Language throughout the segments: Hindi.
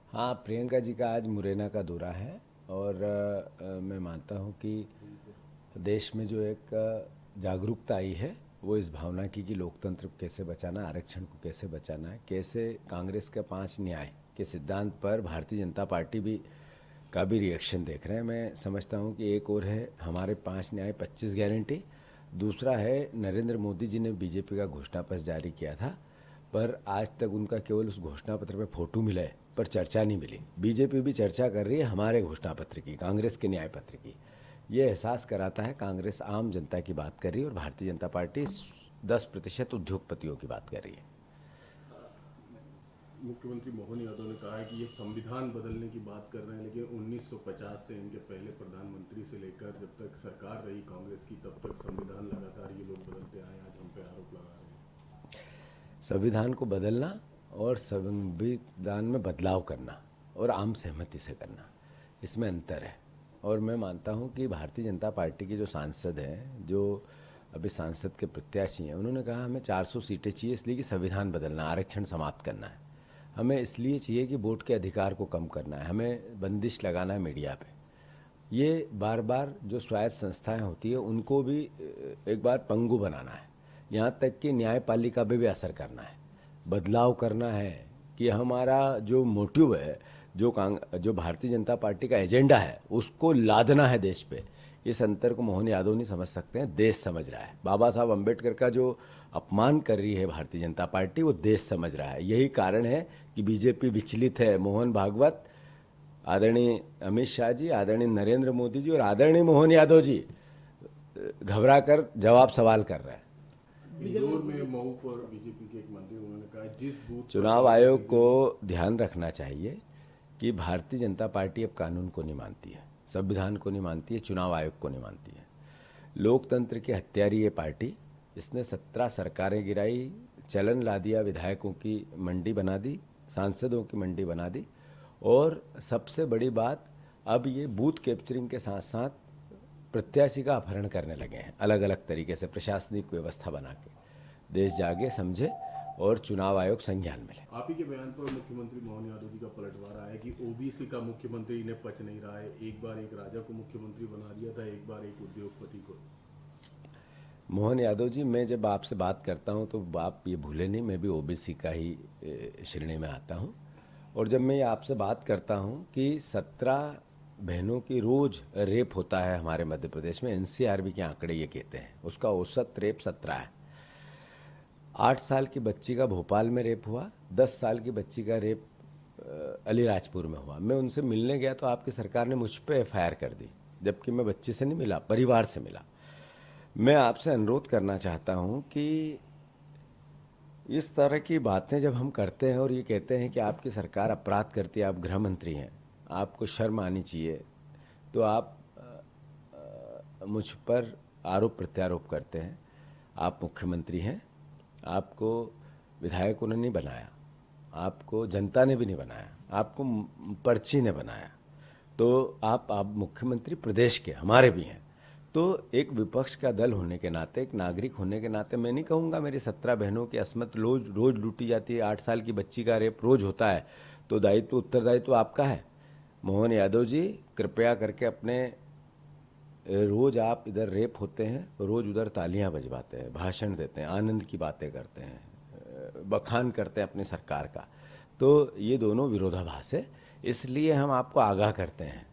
हाँ, प्रियंका जी का आज मुरैना का दौरा है और मैं मानता हूँ कि देश में जो एक जागरूकता आई है वो इस भावना की कि लोकतंत्र को कैसे बचाना, आरक्षण को कैसे बचाना है, कैसे कांग्रेस के 5 न्याय के सिद्धांत पर भारतीय जनता पार्टी भी का भी रिएक्शन देख रहे हैं। मैं समझता हूँ कि एक और है हमारे 5 न्याय 25 गारंटी, दूसरा है नरेंद्र मोदी जी ने बीजेपी का घोषणा पत्र जारी किया था, पर आज तक उनका केवल उस घोषणा पत्र में फोटो मिला है पर चर्चा नहीं मिली। बीजेपी भी चर्चा कर रही है हमारे घोषणा पत्र की, कांग्रेस के न्याय पत्र की। ये एहसास कराता है कांग्रेस आम जनता की बात कर रही है और भारतीय जनता पार्टी 10% उद्योगपतियों की बात कर रही है। मुख्यमंत्री मोहन यादव ने कहा है कि ये संविधान बदलने की बात कर रहे हैं, लेकिन 1950 से इनके पहले प्रधानमंत्री से लेकर जब तक सरकार रही कांग्रेस की तब तक संविधान लगातार ये लोग बदलते आए। आज हम पे आरोप लगा रहे हैं। संविधान को बदलना और संविधान में बदलाव करना और आम सहमति से करना, इसमें अंतर है। और मैं मानता हूं कि भारतीय जनता पार्टी के जो सांसद हैं, जो अभी सांसद के प्रत्याशी हैं, उन्होंने कहा हमें 400 सीटें चाहिए इसलिए कि संविधान बदलना, आरक्षण समाप्त करना है। हमें इसलिए चाहिए कि वोट के अधिकार को कम करना है, हमें बंदिश लगाना है मीडिया पे। ये बार बार जो स्वायत्त संस्थाएं होती है उनको भी एक बार पंगु बनाना है, यहाँ तक कि न्यायपालिका पे भी असर करना है, बदलाव करना है। कि हमारा जो मोटिव है, जो भारतीय जनता पार्टी का एजेंडा है, उसको लादना है देश पे। इस अंतर को मोहन यादव नहीं समझ सकते हैं, देश समझ रहा है। बाबा साहब अम्बेडकर का जो अपमान कर रही है भारतीय जनता पार्टी, वो देश समझ रहा है। यही कारण है कि बीजेपी विचलित है। मोहन भागवत, आदरणीय अमित शाह जी, आदरणीय नरेंद्र मोदी जी और आदरणीय मोहन यादव जी घबरा कर जवाब सवाल कर रहे हैं। इंदौर में मऊ पर बीजेपी के एक मंत्री उन्होंने कहा जिस बूथ पर चुनाव कांग्रेस आयोग एक को दिन। ध्यान रखना चाहिए कि भारतीय जनता पार्टी अब कानून को नहीं मानती है, संविधान को नहीं मानती है, चुनाव आयोग को नहीं मानती है। लोकतंत्र की हत्यारी ये पार्टी, इसने 17 सरकारें गिराई, चलन ला दिया, विधायकों की मंडी बना दी, सांसदों की मंडी बना दी। और सबसे बड़ी बात, अब ये बूथ कैप्चरिंग के साथ साथ प्रत्याशी का अपहरण करने लगे हैं अलग अलग तरीके से, प्रशासनिक व्यवस्था बना के। देश जागे, समझे और चुनाव आयोग संज्ञान में ले। आप ही के बयान पर मुख्यमंत्री मोहन यादव जी का पलटवार आया कि ओबीसी का मुख्यमंत्री इन्हें पच नहीं रहा है। एक बार एक राजा को मुख्यमंत्री बना दिया था, एक बार एक उद्योगपति को। मोहन यादव जी, मैं जब आपसे बात करता हूं तो आप ये भूले नहीं, मैं भी ओबीसी का ही श्रेणी में आता हूं। और जब मैं ये आपसे बात करता हूं कि 17 बहनों की रोज रेप होता है हमारे मध्य प्रदेश में, एनसीआरबी के आंकड़े ये कहते हैं, उसका औसत रेप 17 है। 8 साल की बच्ची का भोपाल में रेप हुआ, 10 साल की बच्ची का रेप अलीराजपुर में हुआ। मैं उनसे मिलने गया तो आपकी सरकार ने मुझ पर एफआईआर कर दी, जबकि मैं बच्ची से नहीं मिला, परिवार से मिला। मैं आपसे अनुरोध करना चाहता हूं कि इस तरह की बातें जब हम करते हैं और ये कहते हैं कि आपकी सरकार अपराध करती है, आप गृह मंत्री हैं, आपको शर्म आनी चाहिए, तो आप मुझ पर आरोप प्रत्यारोप करते हैं। आप मुख्यमंत्री हैं, आपको विधायकों ने नहीं बनाया, आपको जनता ने भी नहीं बनाया, आपको पर्ची ने बनाया। तो आप मुख्यमंत्री प्रदेश के हमारे भी हैं। तो एक विपक्ष का दल होने के नाते, एक नागरिक होने के नाते, मैं नहीं कहूँगा मेरी 17 बहनों की असमत रोज रोज लूटी जाती है, 8 साल की बच्ची का रेप रोज होता है, तो दायित्व, उत्तरदायित्व आपका है। मोहन यादव जी, कृपया करके अपने, रोज आप इधर रेप होते हैं, रोज उधर तालियां बजवाते हैं, भाषण देते हैं, आनंद की बातें करते हैं, बखान करते हैं अपनी सरकार का। तो ये दोनों विरोधाभास है। इसलिए हम आपको आगाह करते हैं,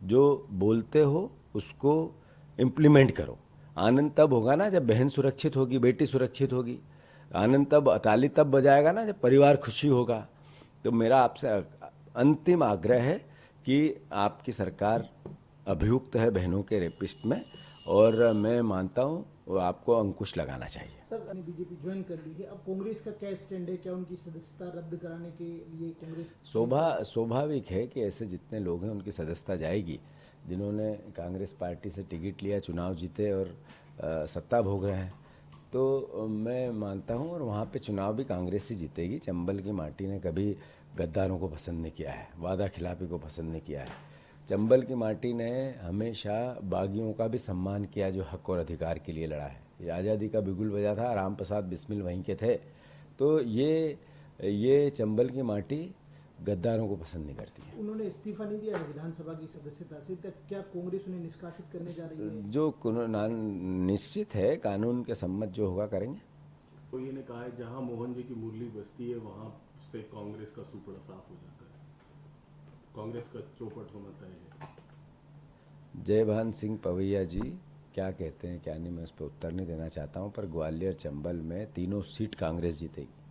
जो बोलते हो उसको इम्प्लीमेंट करो। आनंद तब होगा ना जब बहन सुरक्षित होगी, बेटी सुरक्षित होगी। आनंद तब, ताली तब बजाएगा ना जब परिवार खुशी होगा। तो मेरा आपसे अंतिम आग्रह है कि आपकी सरकार अभियुक्त है बहनों के रेपिस्ट में, और मैं मानता हूँ वो आपको अंकुश लगाना चाहिए। सर ने बीजेपी ज्वाइन कर ली है, अब कांग्रेस का क्या स्टैंड है? क्या उनकी सदस्यता रद्द कराने के लिए कांग्रेस स्वाभाविक है कि ऐसे जितने लोग हैं उनकी सदस्यता जाएगी, जिन्होंने कांग्रेस पार्टी से टिकट लिया, चुनाव जीते और सत्ता भोग रहे हैं। तो मैं मानता हूँ, और वहाँ पे चुनाव भी कांग्रेस ही जीतेगी। चंबल की माटी ने कभी गद्दारों को पसंद नहीं किया है, वादा खिलाफी को पसंद नहीं किया है। चंबल की माटी ने हमेशा बागियों का भी सम्मान किया, जो हक और अधिकार के लिए लड़ा है। ये आज़ादी का बिगुल बजा था, राम प्रसाद बिस्मिल वहीं के थे। तो ये चंबल की माटी गद्दारों को पसंद नहीं करती है। उन्होंने इस्तीफा नहीं दिया है विधानसभा की सदस्यता से, तब क्या कांग्रेस उन्हें निष्कासित करने जा रही है? निश्चित है, कानून के सम्मत जो होगा करेंगे। तो ये ने कहा है जहां मोहन जी की मुरली बजती है वहां से कांग्रेस का सुपड़ा साफ हो जाता है, कांग्रेस का चौपट होना तय है। जयभान सिंह पवैया जी क्या कहते हैं क्या नहीं, मैं उस पर उत्तर नहीं देना चाहता हूं, पर ग्वालियर चंबल में तीनों सीट कांग्रेस जीतेगी।